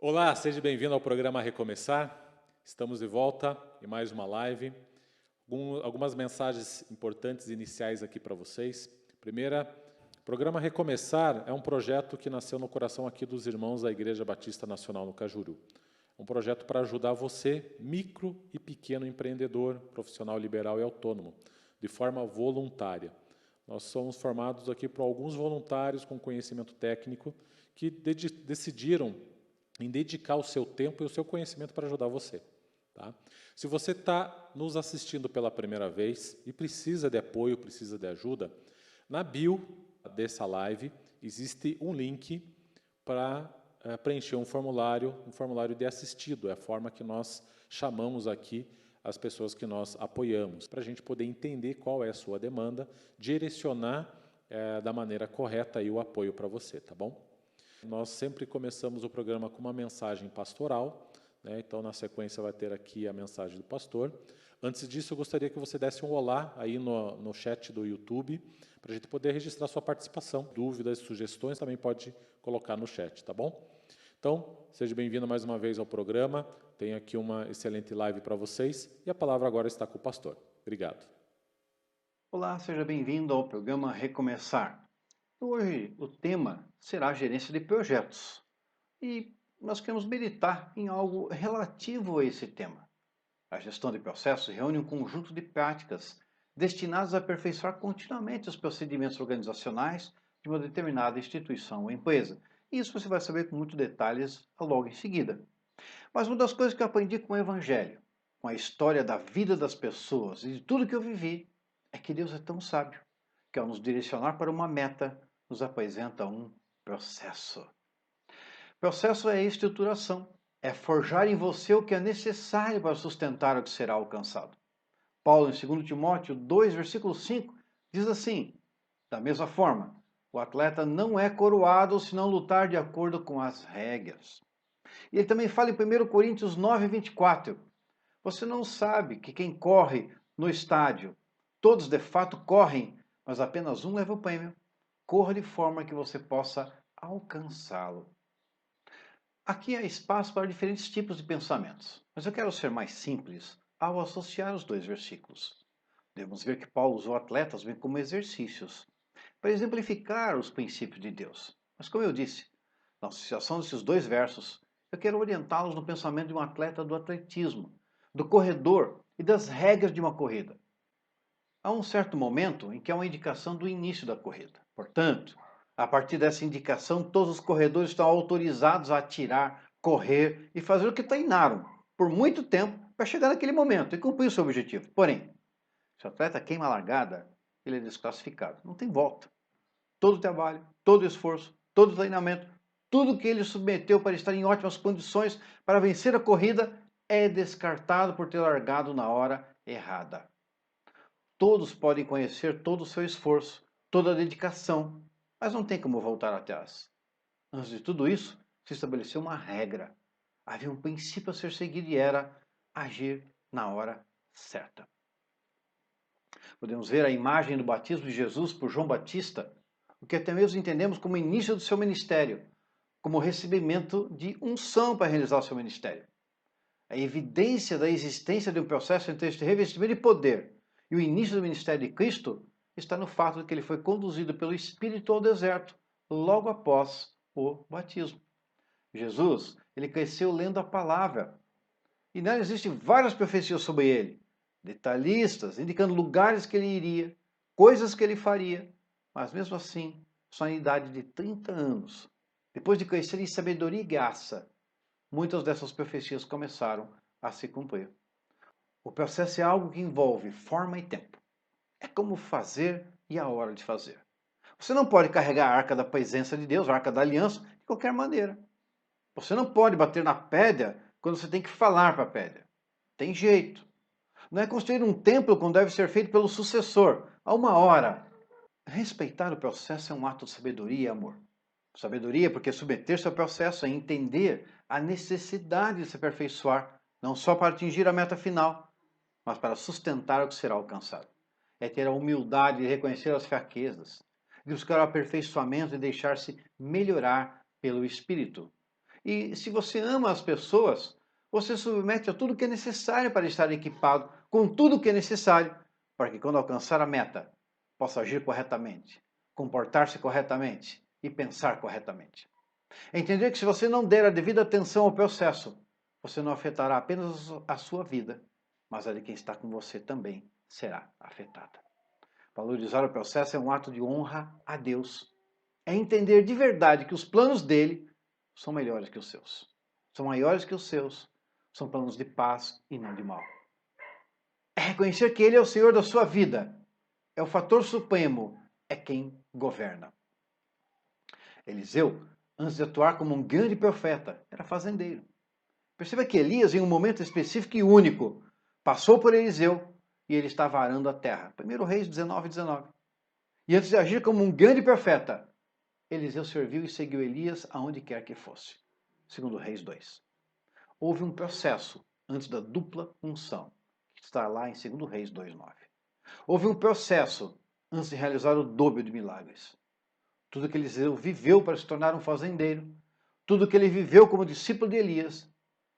Olá, seja bem-vindo ao programa Recomeçar. Estamos de volta em mais uma live. Algumas mensagens importantes iniciais aqui para vocês. Primeira, o programa Recomeçar é um projeto que nasceu no coração aqui dos irmãos da Igreja Batista Nacional no Cajuru. Um projeto para ajudar você, micro e pequeno empreendedor, profissional liberal e autônomo, de forma voluntária. Nós somos formados aqui por alguns voluntários com conhecimento técnico que decidiram em dedicar o seu tempo e o seu conhecimento para ajudar você. Tá? Se você está nos assistindo pela primeira vez e precisa de apoio, precisa de ajuda, na bio dessa live existe um link para preencher um formulário de assistido. É a forma que nós chamamos aqui as pessoas que nós apoiamos, para a gente poder entender qual é a sua demanda, direcionar da maneira correta aí o apoio para você, tá bom? Nós sempre começamos o programa com uma mensagem pastoral, né? Então na sequência vai ter aqui a mensagem do pastor. Antes disso, eu gostaria que você desse um olá aí no chat do YouTube, para a gente poder registrar sua participação. Dúvidas, sugestões, também pode colocar no chat, tá bom? Então, seja bem-vindo mais uma vez ao programa. Tenho aqui uma excelente live para vocês e a palavra agora está com o pastor. Obrigado. Olá, seja bem-vindo ao programa Recomeçar. Hoje o tema será gerência de projetos e nós queremos meditar em algo relativo a esse tema. A gestão de processos reúne um conjunto de práticas destinadas a aperfeiçoar continuamente os procedimentos organizacionais de uma determinada instituição ou empresa. Isso você vai saber com muitos detalhes logo em seguida. Mas uma das coisas que eu aprendi com o Evangelho, com a história da vida das pessoas e de tudo que eu vivi, é que Deus é tão sábio que, ao nos direcionar para uma meta, nos apresenta um processo. Processo é estruturação, é forjar em você o que é necessário para sustentar o que será alcançado. Paulo, em 2 Timóteo 2, versículo 5, diz assim: da mesma forma, o atleta não é coroado se não lutar de acordo com as regras. E ele também fala em 1 Coríntios 9, 24. Você não sabe que quem corre no estádio, todos de fato correm, mas apenas um leva o prêmio. Corra de forma que você possa alcançá-lo. Aqui há espaço para diferentes tipos de pensamentos, mas eu quero ser mais simples ao associar os dois versículos. Devemos ver que Paulo usou atletas bem como exercícios, para exemplificar os princípios de Deus. Mas como eu disse, na associação desses dois versos, eu quero orientá-los no pensamento de um atleta do atletismo, do corredor e das regras de uma corrida. Há um certo momento em que há uma indicação do início da corrida. Portanto, a partir dessa indicação, todos os corredores estão autorizados a atirar, correr e fazer o que treinaram por muito tempo para chegar naquele momento e cumprir o seu objetivo. Porém, se o atleta queima a largada, ele é desclassificado. Não tem volta. Todo o trabalho, todo o esforço, todo o treinamento, tudo que ele submeteu para estar em ótimas condições para vencer a corrida é descartado por ter largado na hora errada. Todos podem conhecer todo o seu esforço, toda a dedicação, mas não tem como voltar atrás. Antes de tudo isso, se estabeleceu uma regra. Havia um princípio a ser seguido e era agir na hora certa. Podemos ver a imagem do batismo de Jesus por João Batista, o que até mesmo entendemos como início do seu ministério, como recebimento de unção para realizar o seu ministério. A evidência da existência de um processo entre este revestimento de poder e o início do ministério de Cristo está no fato de que ele foi conduzido pelo Espírito ao deserto logo após o batismo. Jesus, ele cresceu lendo a palavra, e nela existem várias profecias sobre ele, detalhistas, indicando lugares que ele iria, coisas que ele faria, mas mesmo assim, só na idade de 30 anos, depois de crescer em sabedoria e graça, muitas dessas profecias começaram a se cumprir. O processo é algo que envolve forma e tempo. É como fazer e a hora de fazer. Você não pode carregar a arca da presença de Deus, a arca da aliança, de qualquer maneira. Você não pode bater na pedra quando você tem que falar para a pedra. Tem jeito. Não é construir um templo como deve ser feito pelo sucessor, a uma hora. Respeitar o processo é um ato de sabedoria e amor. Sabedoria porque submeter-se ao processo é entender a necessidade de se aperfeiçoar, não só para atingir a meta final, mas para sustentar o que será alcançado. É ter a humildade de reconhecer as fraquezas, de buscar o aperfeiçoamento e deixar-se melhorar pelo Espírito. E se você ama as pessoas, você submete a tudo que é necessário para estar equipado com tudo o que é necessário para que, quando alcançar a meta, possa agir corretamente, comportar-se corretamente e pensar corretamente. Entender que se você não der a devida atenção ao processo, você não afetará apenas a sua vida, mas a de quem está com você também será afetada. Valorizar o processo é um ato de honra a Deus. É entender de verdade que os planos dele são melhores que os seus. São maiores que os seus. São planos de paz e não de mal. É reconhecer que ele é o Senhor da sua vida. É o fator supremo. É quem governa. Eliseu, antes de atuar como um grande profeta, era fazendeiro. Perceba que Elias, em um momento específico e único, passou por Eliseu e ele estava arando a terra. 1 Reis 19:19. E antes de agir como um grande profeta, Eliseu serviu e seguiu Elias aonde quer que fosse. 2 Reis 2. Houve um processo antes da dupla unção, que está lá em 2 Reis 2:9. Houve um processo antes de realizar o dobro de milagres. Tudo que Eliseu viveu para se tornar um fazendeiro, tudo que ele viveu como discípulo de Elias,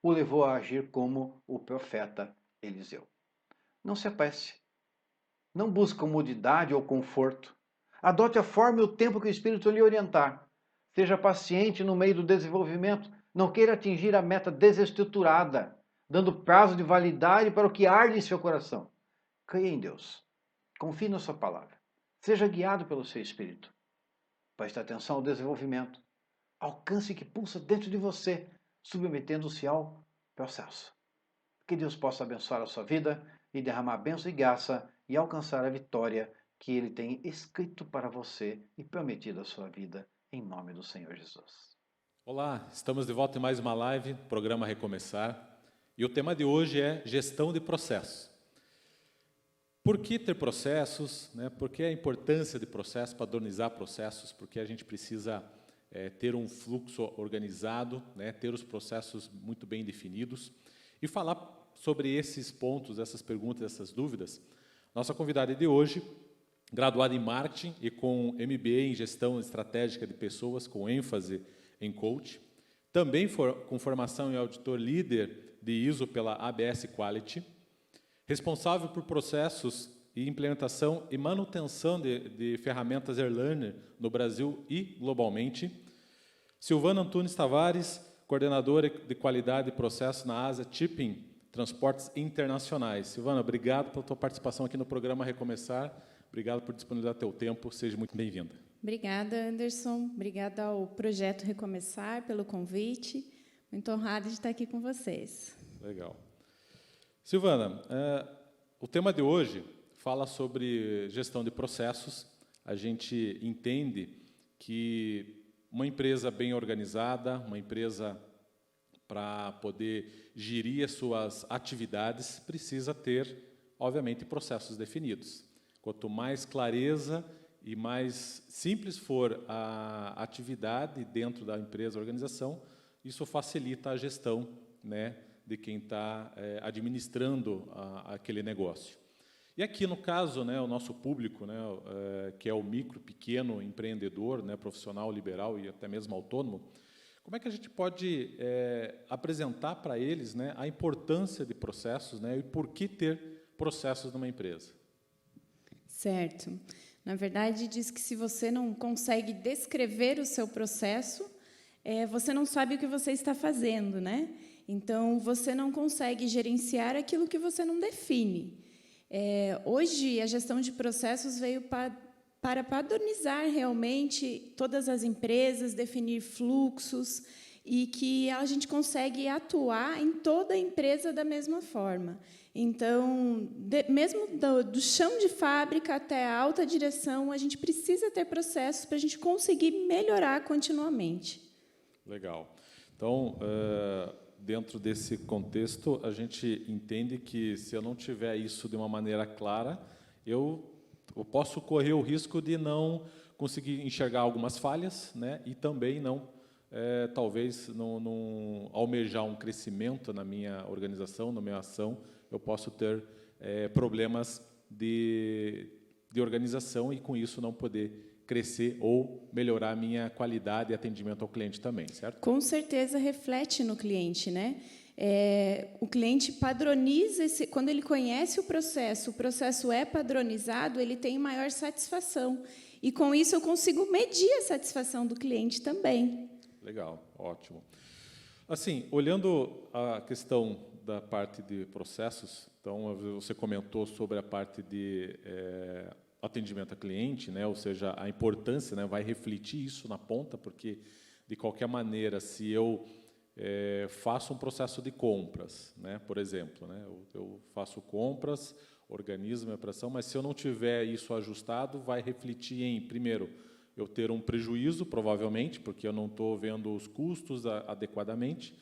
o levou a agir como o profeta Eliseu. Não se apresse. Não busque comodidade ou conforto. Adote a forma e o tempo que o Espírito lhe orientar. Seja paciente no meio do desenvolvimento. Não queira atingir a meta desestruturada, dando prazo de validade para o que arde em seu coração. Creia em Deus. Confie na sua palavra. Seja guiado pelo seu Espírito. Preste atenção ao desenvolvimento. Alcance o que pulsa dentro de você, submetendo-se ao processo. Que Deus possa abençoar a sua vida e derramar bênção e graça e alcançar a vitória que Ele tem escrito para você e prometido à sua vida, em nome do Senhor Jesus. Olá, estamos de volta em mais uma live, programa Recomeçar. E o tema de hoje é gestão de processos. Por que ter processos? Né? Por que a importância de processos, padronizar processos? Porque a gente precisa ter um fluxo organizado, né? Ter os processos muito bem definidos. E falar sobre esses pontos, essas perguntas, essas dúvidas. Nossa convidada de hoje, graduada em marketing e com MBA em gestão estratégica de pessoas, com ênfase em coach. Também com formação em auditor líder de ISO pela ABS Quality. Responsável por processos e implementação e manutenção de ferramentas Airlearner no Brasil e globalmente. Silvana Antunes Tavares, coordenadora de qualidade e processo na ASA Shipping, Transportes Internacionais. Silvana, obrigado pela tua participação aqui no programa Recomeçar. Obrigado por disponibilizar teu tempo. Seja muito bem-vinda. Obrigada, Anderson. Obrigada ao Projeto Recomeçar pelo convite. Muito honrada de estar aqui com vocês. Legal. Silvana, o tema de hoje fala sobre gestão de processos. A gente entende que uma empresa bem organizada, uma empresa para poder gerir as suas atividades, precisa ter, obviamente, processos definidos. Quanto mais clareza e mais simples for a atividade dentro da empresa, organização, isso facilita a gestão, né, de quem está administrando aquele negócio. E aqui, no caso, né, o nosso público, né, que é o micro, pequeno empreendedor, né, profissional, liberal e até mesmo autônomo, como é que a gente pode apresentar para eles, né, a importância de processos, né, e por que ter processos numa empresa? Certo. Na verdade, diz que se você não consegue descrever o seu processo, você não sabe o que você está fazendo, né? Então, você não consegue gerenciar aquilo que você não define. Hoje, a gestão de processos veio para padronizar realmente todas as empresas, definir fluxos, e que a gente consegue atuar em toda a empresa da mesma forma. Então, mesmo do chão de fábrica até a alta direção, a gente precisa ter processos para a gente conseguir melhorar continuamente. Legal. Então, dentro desse contexto, a gente entende que, se eu não tiver isso de uma maneira clara, eu posso correr o risco de não conseguir enxergar algumas falhas, né, e também talvez não almejar um crescimento na minha organização, na minha ação. Eu posso ter problemas de organização e, com isso, não poder crescer ou melhorar a minha qualidade e atendimento ao cliente também, certo? Com certeza reflete no cliente, né? O cliente padroniza, quando ele conhece o processo é padronizado, ele tem maior satisfação. E, com isso, eu consigo medir a satisfação do cliente também. Legal, ótimo. Assim, olhando a questão da parte de processos, então, você comentou sobre a parte de atendimento a cliente, né? Ou seja, a importância, né? Vai refletir isso na ponta, porque, de qualquer maneira, se eu faço um processo de compras, né? Por exemplo, né? Eu faço compras, organizo minha operação, mas se eu não tiver isso ajustado, vai refletir em, primeiro, eu ter um prejuízo, provavelmente, porque eu não estou vendo os custos adequadamente,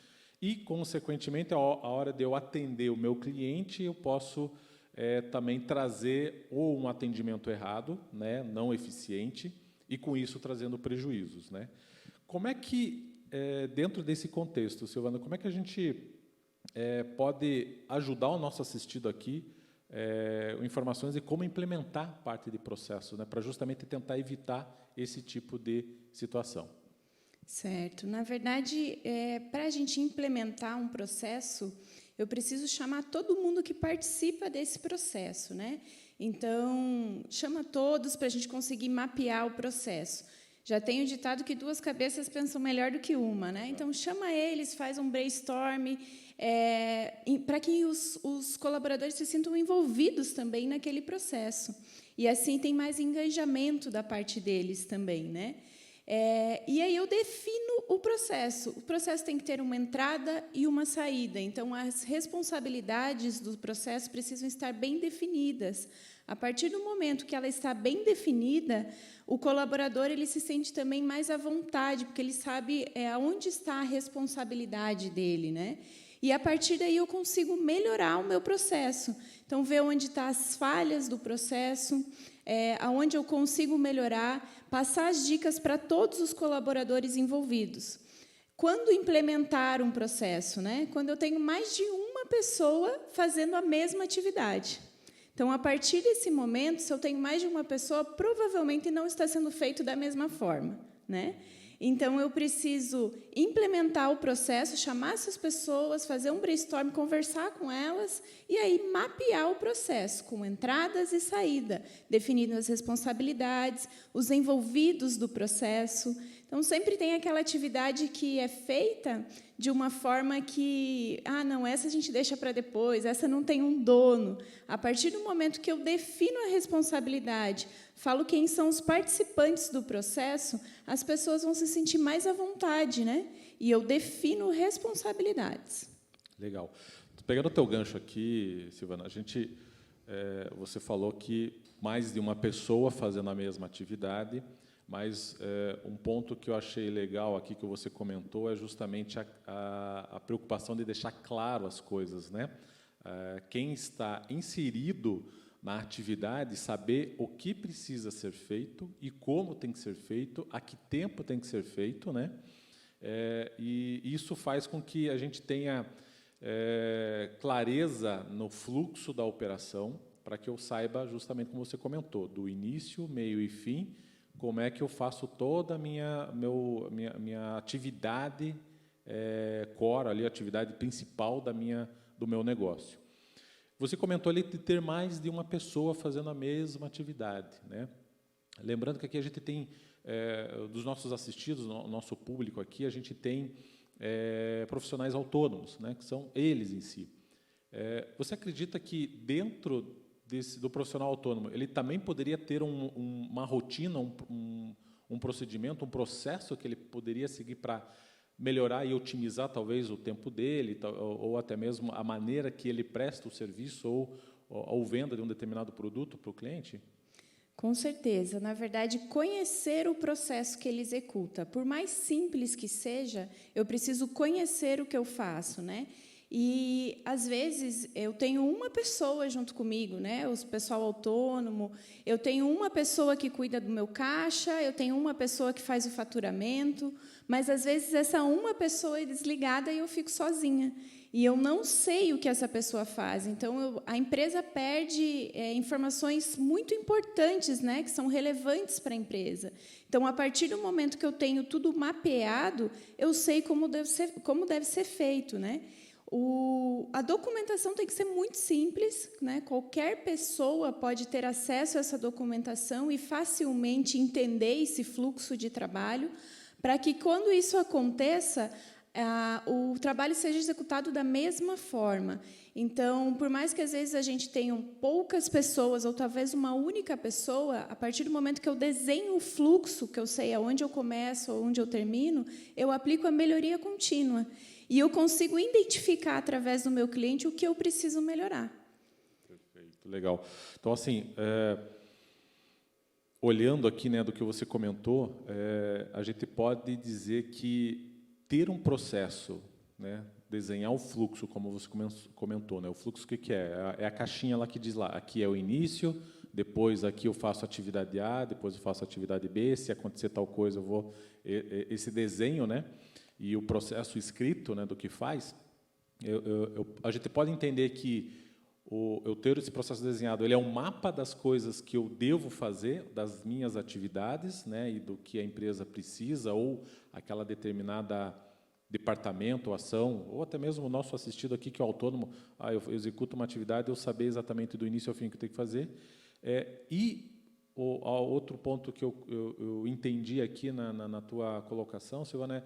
e, consequentemente, a hora de eu atender o meu cliente, eu posso também trazer ou um atendimento errado, né? Não eficiente, e, com isso, trazendo prejuízos, né? Como é que, dentro desse contexto, Silvana, como é que a gente pode ajudar o nosso assistido aqui informações de como implementar parte de processo, né, para justamente tentar evitar esse tipo de situação? Certo. Na verdade, para a gente implementar um processo, eu preciso chamar todo mundo que participa desse processo, né? Então, chama todos para a gente conseguir mapear o processo. Já tem o ditado que 2 cabeças pensam melhor do que uma, né? Então, chama eles, faz um brainstorm, para que os colaboradores se sintam envolvidos também naquele processo. E, assim, tem mais engajamento da parte deles também, né? E aí eu defino o processo. O processo tem que ter uma entrada e uma saída. Então, as responsabilidades do processo precisam estar bem definidas. A partir do momento que ela está bem definida, o colaborador ele se sente também mais à vontade, porque ele sabe onde está a responsabilidade dele, né? E, a partir daí, eu consigo melhorar o meu processo. Então, ver onde estão as falhas do processo, aonde eu consigo melhorar, passar as dicas para todos os colaboradores envolvidos. Quando implementar um processo, né? Quando eu tenho mais de uma pessoa fazendo a mesma atividade. Então, a partir desse momento, se eu tenho mais de uma pessoa, provavelmente não está sendo feito da mesma forma, né? Então, eu preciso implementar o processo, chamar essas pessoas, fazer um brainstorm, conversar com elas e aí mapear o processo com entradas e saída, definindo as responsabilidades, os envolvidos do processo. Então, sempre tem aquela atividade que é feita de uma forma que, não, essa a gente deixa para depois, essa não tem um dono. A partir do momento que eu defino a responsabilidade, falo quem são os participantes do processo, as pessoas vão se sentir mais à vontade, né? E eu defino responsabilidades. Legal. Pegando o teu gancho aqui, Silvana, você falou que mais de uma pessoa fazendo a mesma atividade, mas um ponto que eu achei legal aqui que você comentou é justamente a preocupação de deixar claro as coisas, né? Quem está inserido na atividade, saber o que precisa ser feito e como tem que ser feito, a que tempo tem que ser feito, né? E isso faz com que a gente tenha clareza no fluxo da operação, para que eu saiba, justamente como você comentou, do início, meio e fim, como é que eu faço toda a minha atividade core, ali, a atividade principal do meu negócio. Você comentou ali de ter mais de uma pessoa fazendo a mesma atividade, né? Lembrando que aqui a gente tem, dos nossos assistidos, nosso público aqui, a gente tem profissionais autônomos, né, que são eles em si. Você acredita que dentro do profissional autônomo, ele também poderia ter uma rotina, um procedimento, um processo que ele poderia seguir para melhorar e otimizar, talvez, o tempo dele, ou até mesmo a maneira que ele presta o serviço ou venda de um determinado produto para o cliente? Com certeza. Na verdade, conhecer o processo que ele executa. Por mais simples que seja, eu preciso conhecer o que eu faço, né? E, às vezes, eu tenho uma pessoa junto comigo, né? O pessoal autônomo, eu tenho uma pessoa que cuida do meu caixa, eu tenho uma pessoa que faz o faturamento, mas, às vezes, essa uma pessoa é desligada e eu fico sozinha. e eu não sei o que essa pessoa faz. Então, a empresa perde informações muito importantes, né, que são relevantes para a empresa. Então, a partir do momento que eu tenho tudo mapeado, eu sei como deve ser feito, né? A documentação tem que ser muito simples, né? Qualquer pessoa pode ter acesso a essa documentação e facilmente entender esse fluxo de trabalho, para que, quando isso aconteça, o trabalho seja executado da mesma forma. Então, por mais que às vezes a gente tenha poucas pessoas, ou talvez uma única pessoa, a partir do momento que eu desenho o fluxo, que eu sei aonde eu começo, onde eu termino, eu aplico a melhoria contínua. E eu consigo identificar, através do meu cliente, o que eu preciso melhorar. Perfeito, legal. Então, assim, olhando aqui, né, do que você comentou, a gente pode dizer que ter um processo, né, desenhar o fluxo, como você comentou, né, o fluxo, o que é? É a caixinha lá que diz lá, aqui é o início, depois aqui eu faço atividade A, depois eu faço atividade B, se acontecer tal coisa, eu vou... Esse desenho, né, e o processo escrito, né, do que faz, a gente pode entender que eu ter esse processo desenhado, ele é um mapa das coisas que eu devo fazer, das minhas atividades, né, e do que a empresa precisa, ou aquela determinada departamento, ou ação, ou até mesmo o nosso assistido aqui, que é o autônomo, eu executo uma atividade, eu saber exatamente do início ao fim o que eu tenho que fazer. Outro ponto que eu entendi aqui na tua colocação, Silvana,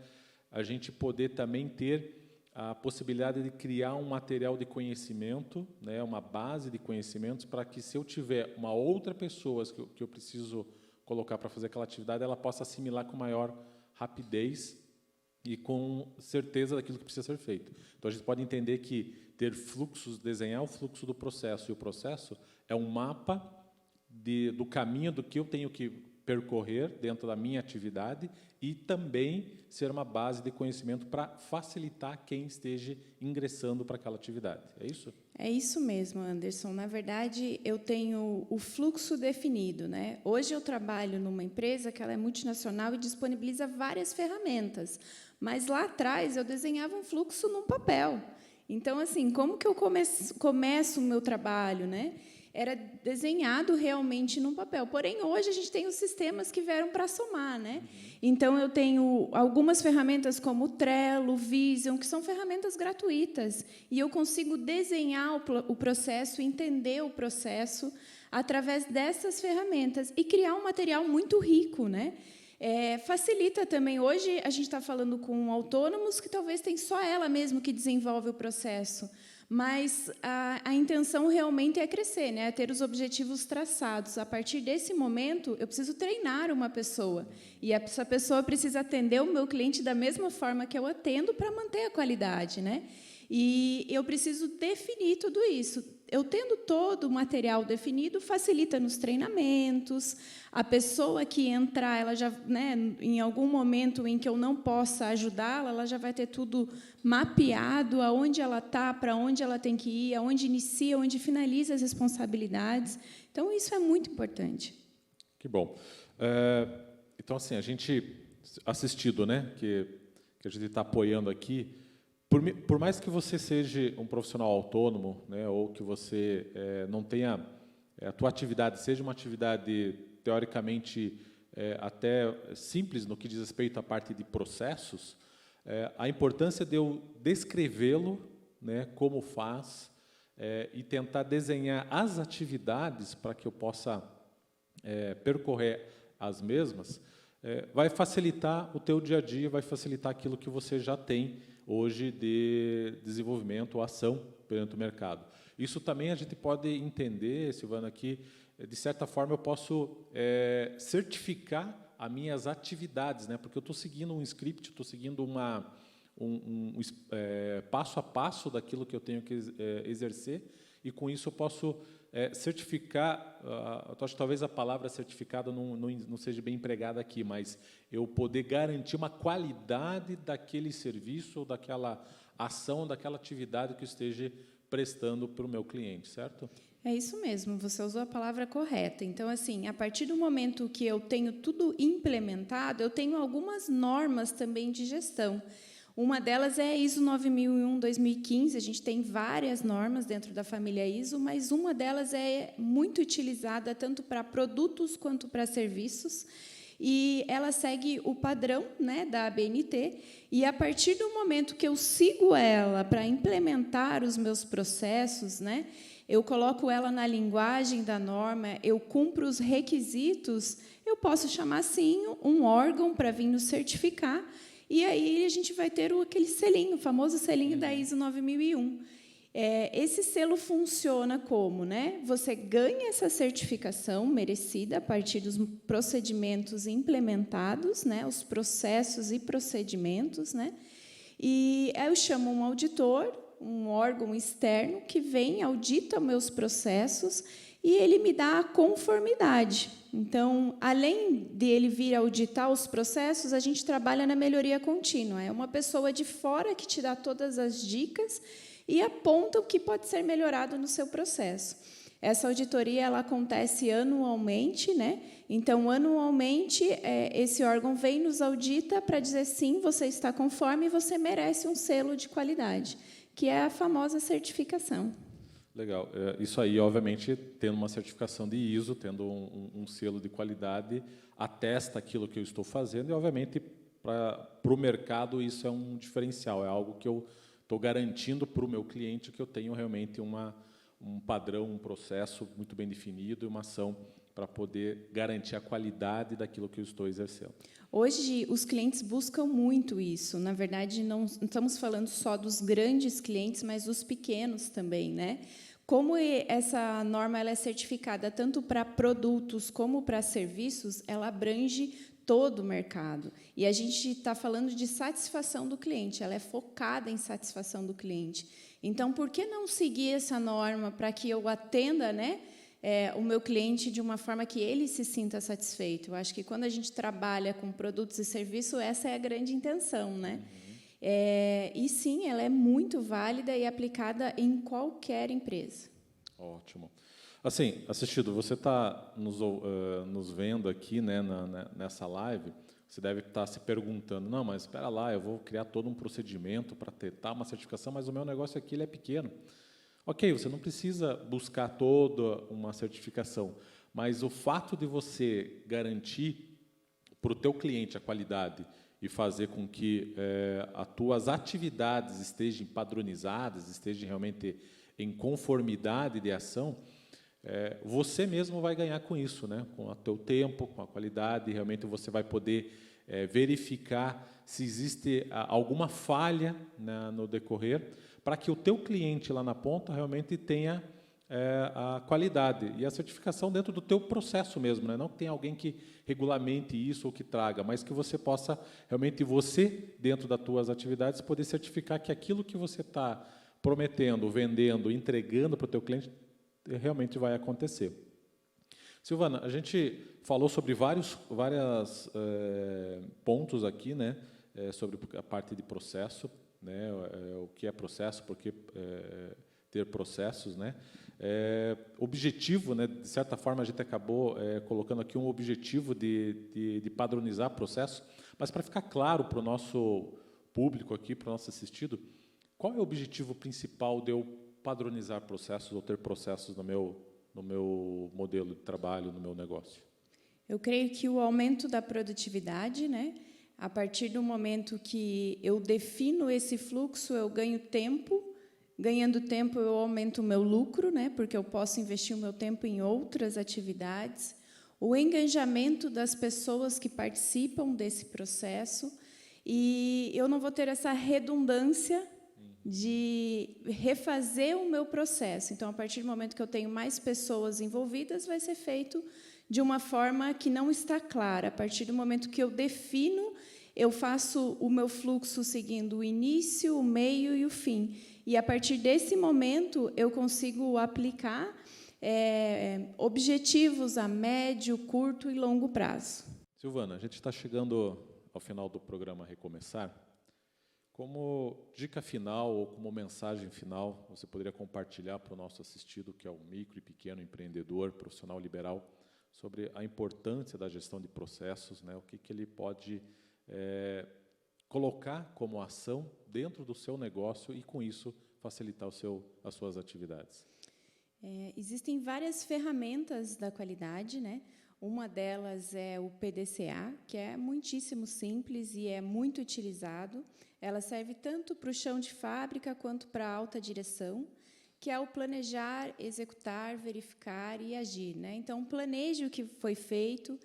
a gente poder também ter a possibilidade de criar um material de conhecimento, né, uma base de conhecimentos, para que, se eu tiver uma outra pessoa que eu preciso colocar para fazer aquela atividade, ela possa assimilar com maior rapidez e com certeza daquilo que precisa ser feito. Então, a gente pode entender que ter fluxos, desenhar o fluxo do processo, e o processo é um mapa do caminho do que eu tenho que percorrer dentro da minha atividade, e também ser uma base de conhecimento para facilitar quem esteja ingressando para aquela atividade. É isso? É isso mesmo, Anderson. Na verdade, eu tenho o fluxo definido, né? Hoje eu trabalho numa empresa que ela é multinacional e disponibiliza várias ferramentas, mas lá atrás eu desenhava um fluxo num papel. Então, assim, como que eu começo o meu trabalho, né? Era desenhado realmente num papel. Porém, hoje a gente tem os sistemas que vieram para somar, né? Então, eu tenho algumas ferramentas como o Trello, o Vision, que são ferramentas gratuitas, e eu consigo desenhar o processo, entender o processo através dessas ferramentas e criar um material muito rico, né? Facilita também. Hoje a gente está falando com autônomos que talvez tem só ela mesmo que desenvolve o processo. Mas a intenção realmente é crescer, né? É ter os objetivos traçados. A partir desse momento, eu preciso treinar uma pessoa. E essa pessoa precisa atender o meu cliente da mesma forma que eu atendo, para manter a qualidade, né? E eu preciso definir tudo isso. Eu tendo todo o material definido, facilita nos treinamentos. A pessoa que entrar, ela já, né, em algum momento em que eu não possa ajudá-la, ela já vai ter tudo mapeado, aonde ela está, para onde ela tem que ir, aonde inicia, onde finaliza as responsabilidades. Então, isso é muito importante. Que bom. Então, assim, a gente assistido, né, que a gente está apoiando aqui, por mais que você seja um profissional autônomo, né, ou que você não tenha a tua atividade seja uma atividade teoricamente até simples no que diz respeito à parte de processos, a importância de eu descrevê-lo, né, como faz, e tentar desenhar as atividades para que eu possa percorrer as mesmas, vai facilitar o teu dia a dia, vai facilitar aquilo que você já tem hoje de desenvolvimento ou ação perante o mercado. Isso também a gente pode entender, Silvana, que, de certa forma, eu posso certificar as minhas atividades, né? Porque eu estou seguindo um script, estou seguindo passo a passo daquilo que eu tenho que exercer, e, com isso, eu posso certificar, eu acho que talvez a palavra certificado não seja bem empregada aqui, mas eu poder garantir uma qualidade daquele serviço, ou daquela ação, daquela atividade que eu esteja prestando para o meu cliente, certo? É isso mesmo, você usou a palavra correta. Então, assim, a partir do momento que eu tenho tudo implementado, eu tenho algumas normas também de gestão. Uma delas é a ISO 9001-2015, a gente tem várias normas dentro da família ISO, mas uma delas é muito utilizada tanto para produtos quanto para serviços, e ela segue o padrão, né, da ABNT, e a partir do momento que eu sigo ela para implementar os meus processos, né, eu coloco ela na linguagem da norma, eu cumpro os requisitos, eu posso chamar, sim, um órgão para vir nos certificar, e aí a gente vai ter aquele selinho, o famoso selinho da ISO 9001. Esse selo funciona como, né? Você ganha essa certificação merecida a partir dos procedimentos implementados, né? Os processos e procedimentos, né? E eu chamo um auditor, um órgão externo que vem, audita meus processos e ele me dá a conformidade. Então, além de ele vir auditar os processos, a gente trabalha na melhoria contínua. É uma pessoa de fora que te dá todas as dicas e aponta o que pode ser melhorado no seu processo. Essa auditoria ela acontece anualmente, né? Então, anualmente, esse órgão vem nos audita para dizer sim, você está conforme e você merece um selo de qualidade, que é a famosa certificação. Legal. Isso aí, obviamente, tendo uma certificação de ISO, tendo um selo de qualidade, atesta aquilo que eu estou fazendo e, obviamente, para o mercado, isso é um diferencial, é algo que eu estou garantindo para o meu cliente que eu tenho realmente um padrão, um processo muito bem definido e uma ação para poder garantir a qualidade daquilo que eu estou exercendo. Hoje, os clientes buscam muito isso. Na verdade, não estamos falando só dos grandes clientes, mas dos pequenos também, né? Como essa norma ela é certificada tanto para produtos como para serviços, ela abrange todo o mercado. E a gente está falando de satisfação do cliente, ela é focada em satisfação do cliente. Então, por que não seguir essa norma para que eu atenda, né, o meu cliente de uma forma que ele se sinta satisfeito? Eu acho que, quando a gente trabalha com produtos e serviços, essa é a grande intenção, né? E, sim, ela é muito válida e aplicada em qualquer empresa. Ótimo. Assim, Assistido, você está nos vendo aqui, né, nessa live, você deve estar se perguntando, não, mas espera lá, eu vou criar todo um procedimento para tentar uma certificação, mas o meu negócio aqui ele é pequeno. Ok, você não precisa buscar toda uma certificação, mas o fato de você garantir para o teu cliente a qualidade e fazer com que as tuas atividades estejam padronizadas, estejam realmente em conformidade de ação, você mesmo vai ganhar com isso, né? Com o teu tempo, com a qualidade, realmente você vai poder verificar se existe alguma falha, né, no decorrer, para que o teu cliente lá na ponta realmente tenha a qualidade e a certificação dentro do teu processo mesmo, né? Não que tenha alguém que regulamente isso ou que traga, mas que você possa realmente, você, dentro das tuas atividades, poder certificar que aquilo que você está prometendo, vendendo, entregando para o teu cliente, realmente vai acontecer. Silvana, a gente falou sobre vários pontos aqui, né, sobre a parte de processo, né, o que é processo, por que ter processos, né, objetivo, né, de certa forma a gente acabou colocando aqui um objetivo de padronizar processo, mas para ficar claro para o nosso público aqui, para o nosso assistido, qual é o objetivo principal de eu padronizar processos ou ter processos no meu modelo de trabalho, no meu negócio? Eu creio que o aumento da produtividade, né? A partir do momento que eu defino esse fluxo, eu ganho tempo. Ganhando tempo, eu aumento o meu lucro, né? Porque eu posso investir o meu tempo em outras atividades. O engajamento das pessoas que participam desse processo. E eu não vou ter essa redundância de refazer o meu processo. Então, a partir do momento que eu tenho mais pessoas envolvidas, vai ser feito de uma forma que não está clara. A partir do momento que eu defino, eu faço o meu fluxo seguindo o início, o meio e o fim. E, a partir desse momento, eu consigo aplicar objetivos a médio, curto e longo prazo. Silvana, a gente está chegando ao final do programa Recomeçar. Como dica final ou como mensagem final, você poderia compartilhar para o nosso assistido, que é o micro e pequeno empreendedor, profissional liberal, sobre a importância da gestão de processos, né? O que ele pode colocar como ação dentro do seu negócio e, com isso, facilitar as suas atividades? Existem várias ferramentas da qualidade, né? Uma delas é o PDCA, que é muitíssimo simples e é muito utilizado. Ela serve tanto para o chão de fábrica quanto para a alta direção, que é o planejar, executar, verificar e agir, né? Então, planeje o que foi feito,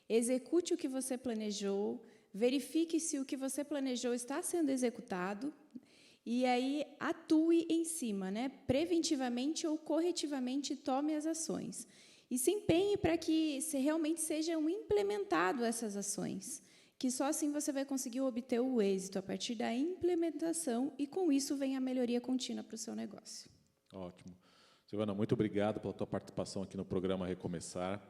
execute o que você planejou, verifique se o que você planejou está sendo executado e aí atue em cima, né? Preventivamente ou corretivamente tome as ações. E se empenhe para que realmente sejam implementadas essas ações, que só assim você vai conseguir obter o êxito a partir da implementação e, com isso, vem a melhoria contínua para o seu negócio. Ótimo. Silvana, muito obrigado pela tua participação aqui no programa Recomeçar.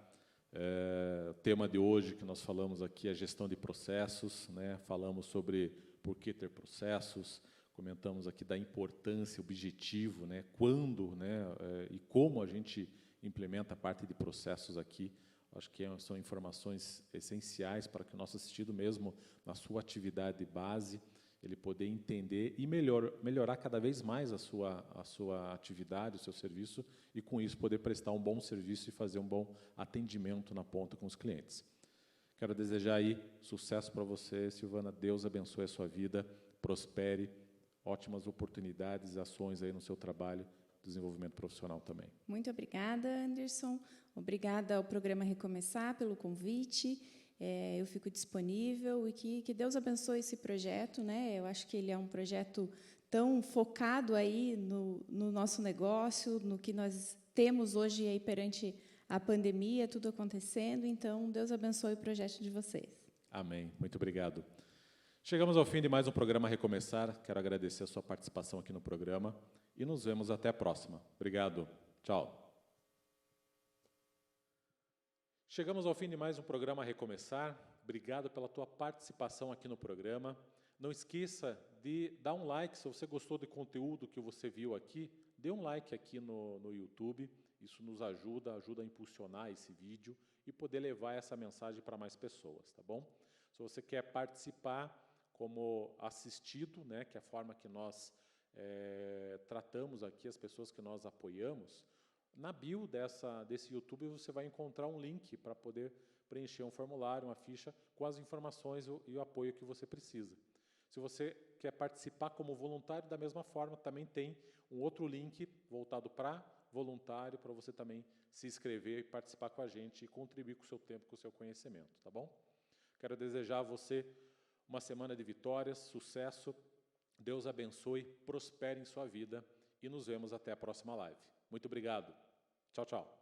O tema de hoje que nós falamos aqui é gestão de processos, né? Falamos sobre por que ter processos, comentamos aqui da importância, objetivo, né? Quando, né? E como a gente implementa a parte de processos aqui. Acho que são informações essenciais para que o nosso assistido, mesmo na sua atividade base, ele poder entender e melhorar cada vez mais a sua atividade, o seu serviço, e, com isso, poder prestar um bom serviço e fazer um bom atendimento na ponta com os clientes. Quero desejar aí sucesso para você, Silvana. Deus abençoe a sua vida, prospere, ótimas oportunidades, ações aí no seu trabalho, desenvolvimento profissional também. Muito obrigada, Anderson. Obrigada ao programa Recomeçar pelo convite. Eu fico disponível e que Deus abençoe esse projeto, né? Eu acho que ele é um projeto tão focado aí no nosso negócio, no que nós temos hoje aí perante a pandemia, tudo acontecendo. Então, Deus abençoe o projeto de vocês. Amém. Muito obrigado. Chegamos ao fim de mais um programa Recomeçar. Quero agradecer a sua participação aqui no programa e nos vemos até a próxima. Obrigado. Tchau. Chegamos ao fim de mais um programa Recomeçar. Obrigado pela tua participação aqui no programa. Não esqueça de dar um like se você gostou do conteúdo que você viu aqui. Dê um like aqui no YouTube. Isso nos ajuda a impulsionar esse vídeo e poder levar essa mensagem para mais pessoas, tá bom? Se você quer participar como assistido, né, que é a forma que nós tratamos aqui as pessoas que nós apoiamos, na bio desse YouTube você vai encontrar um link para poder preencher um formulário, uma ficha com as informações e o apoio que você precisa. Se você quer participar como voluntário, da mesma forma, também tem um outro link voltado para voluntário, para você também se inscrever e participar com a gente e contribuir com o seu tempo, com o seu conhecimento, tá bom? Quero desejar a você uma semana de vitórias, sucesso, Deus abençoe, prospere em sua vida e nos vemos até a próxima live. Muito obrigado. Tchau, tchau.